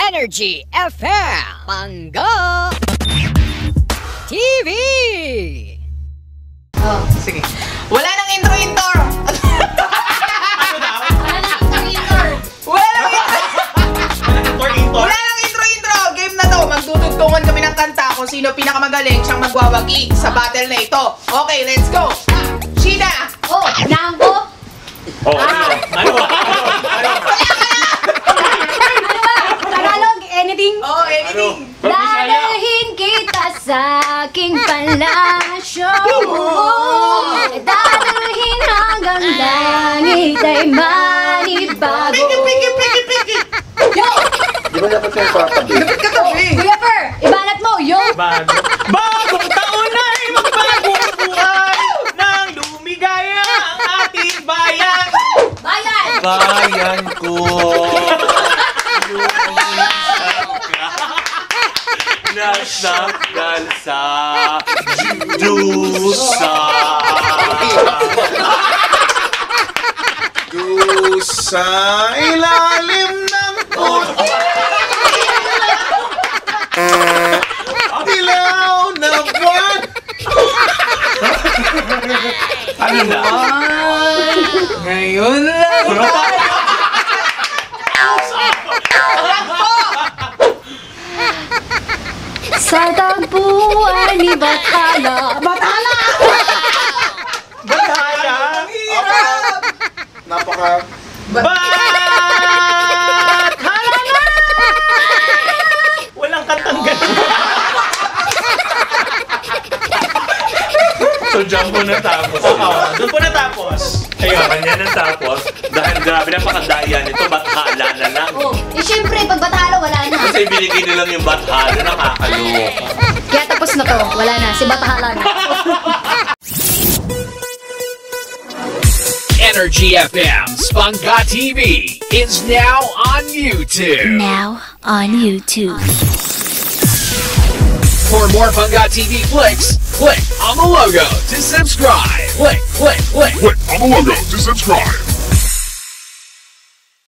Energy FM Pangga TV. Oh, sige. Wala nang intro-intro! Ano daw? Wala nang intro-intro! Wala nang intro-intro! Wala nang intro-intro! Game na to! Magdudugtungan kami ng kanta kung sino pinakamagaling siyang magwawagi sa battle na ito. Okay, let's go! Sheena! Oh, nahan ko? Oh, ano? Tagalog, anything? Oh, anything! Dadalhin kita sa aking palasyo. Dadalhin hanggang langit ay manibago. Piki! Yo! Di ba dapat yung patabi? Dapat katabi! Kuya Per, ibanat mo, yo! Bagong taon ay magbagong buhay nang lumigaya ang ating bayan. Bayan! Bayan ko. Nasakal sa dusa. Dusa ilalim ng puti. Dilaw na buwan. Ano na? Ngayon lang tayo! Sa tagpuan ni Bathala. Bathala! Bathala! Napaka... Bathala na! Walang kantang ganun. So, dyan po natapos. Doon po natapos. Ayun, kanya natapos. Dahil grabe na pakadaya nito, bathala na lang. Oh, eh syempre, pag Bathala, wala na. Kasi binigay nilang yung bathala, nakakaloka. Kaya tapos na to, wala na. Si Bathala na. Energy FM's Pangga TV is now on YouTube. Now on YouTube. For more Pangga TV flicks, click on the logo to subscribe. Click on the logo to subscribe.